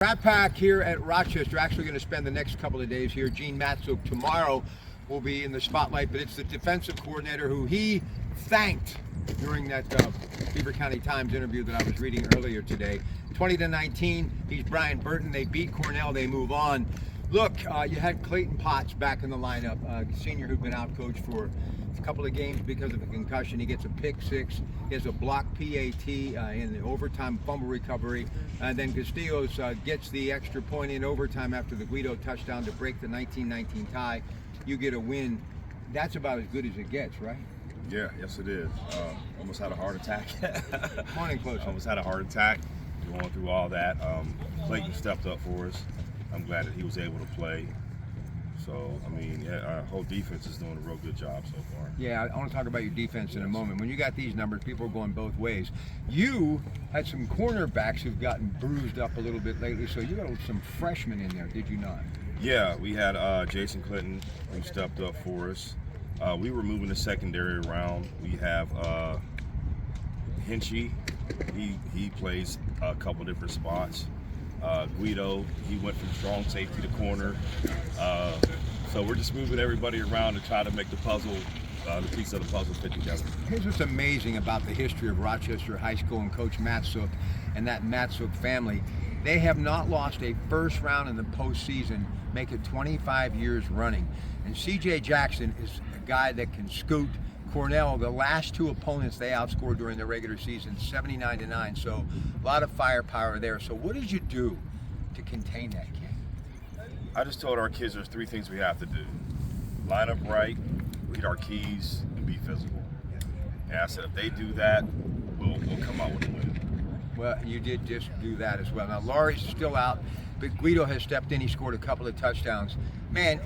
Rat Pack here at Rochester. Actually going to spend the next couple of days here. Gene Matzuk tomorrow will be in the spotlight, but it's the defensive coordinator who he thanked during that Beaver County Times interview that I was reading earlier today. 20-19, he's Brian Burton. They beat Cornell, they move on. Look, you had Clayton Potts back in the lineup, senior who'd been out coached for a couple of games because of a concussion. He gets a pick six. He has a block PAT in the overtime fumble recovery. And then Castillos gets the extra point in overtime after the Guido touchdown to break the 19-19 tie. You get a win. That's about as good as it gets, right? Yeah, yes it is. Almost had a heart attack. Morning close. Almost had a heart attack. Going through all that. Clayton stepped up for us. I'm glad that he was able to play. So, I mean, yeah, our whole defense is doing a real good job so far. Yeah, I want to talk about your defense in a moment. When you got these numbers, people are going both ways. You had some cornerbacks who've gotten bruised up a little bit lately, so you got some freshmen in there, did you not? Yeah, we had Jason Clinton who stepped up for us. We were moving the secondary around. We have Hinchy. He plays a couple different spots. Guido, he went from strong safety to corner. So we're just moving everybody around to try to make the puzzle, the piece of the puzzle fit together. Here's what's amazing about the history of Rochester High School and Coach Matzuk and that Matzuk family. They have not lost a first round in the postseason, make it 25 years running. And CJ Jackson is a guy that can scoot. Cornell, the last two opponents they outscored during the regular season, 79-9. So a lot of firepower there. So what did you do to contain that game? I just told our kids there's three things we have to do: line up right, read our keys, and be physical. And I said if they do that, we'll come out with a win. Well, you did just do that as well. Now Laurie's still out, but Guido has stepped in. He scored a couple of touchdowns. Man,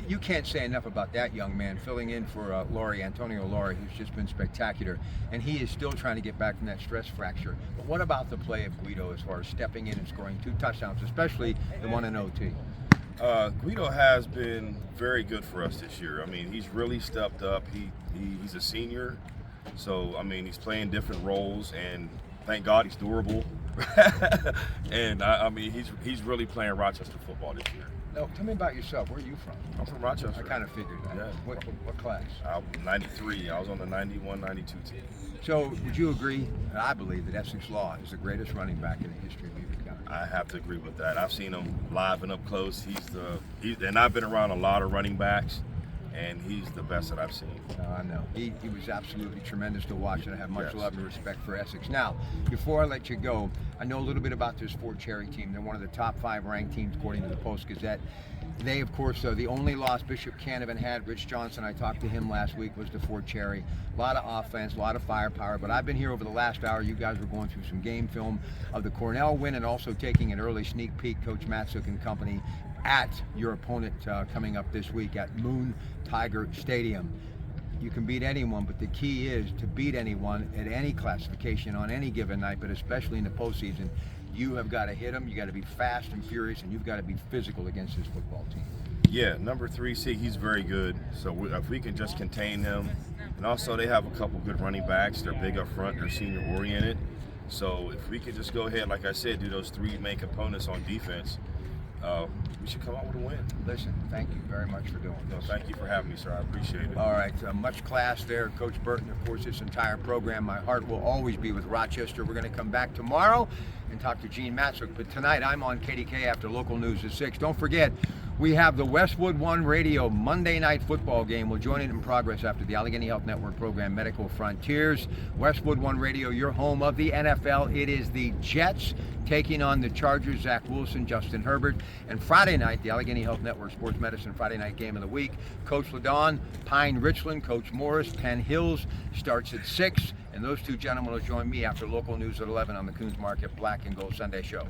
you can't say enough about that young man filling in for Antonio Laurie, who's just been spectacular. And he is still trying to get back from that stress fracture. But what about the play of Guido as far as stepping in and scoring two touchdowns, especially the one in OT? Guido has been very good for us this year. I mean, he's really stepped up. He's a senior, so I mean, he's playing different roles, and thank God he's durable. And I mean, he's really playing Rochester football this year. No, tell me about yourself. Where are you from? I'm from Rochester. I kind of figured that. Yeah. What class? I'm 93. I was on the 91, 92 team. So would you agree, and I believe, that Essex Law is the greatest running back in the history of Beaver County? I have to agree with that. I've seen him live and up close. And I've been around a lot of running backs, and he's the best that I've seen. I know. He was absolutely tremendous to watch, and I have much Yes. love and respect for Essex. Now, before I let you go, I know a little bit about this Fort Cherry team. They're one of the top 5 ranked teams according to the Post-Gazette. They, of course, the only loss Bishop Canavan had, Rich Johnson, I talked to him last week, was to Fort Cherry. A lot of offense, a lot of firepower, but I've been here over the last hour. You guys were going through some game film of the Cornell win and also taking an early sneak peek, Coach Matzuk and company, at your opponent coming up this week at Moon Tiger Stadium. You can beat anyone, but the key is to beat anyone at any classification on any given night, but especially in the postseason. You have got to hit them, you got to be fast and furious, and you've got to be physical against this football team. Yeah, number 3, he's very good. So if we can just contain him, and also they have a couple good running backs. They're big up front, they're senior oriented. So if we can just go ahead, like I said, do those 3 main components on defense, we should come out with a win. Listen, thank you very much for doing this. No, thank you for having me, sir. I appreciate it. All right, much class there. Coach Burton, of course, this entire program. My heart will always be with Rochester. We're going to come back tomorrow and talk to Gene Matzuk. But tonight, I'm on KDK after local news at 6. Don't forget, we have the Westwood One Radio Monday night football game. We'll join it in progress after the Allegheny Health Network program, Medical Frontiers. Westwood One Radio, your home of the NFL. It is the Jets taking on the Chargers, Zach Wilson, Justin Herbert. And Friday night, the Allegheny Health Network Sports Medicine Friday night game of the week. Coach LaDon, Pine Richland, Coach Morris, Penn Hills starts at 6. And those two gentlemen will join me after local news at 11 on the Coons Market Black and Gold Sunday Show.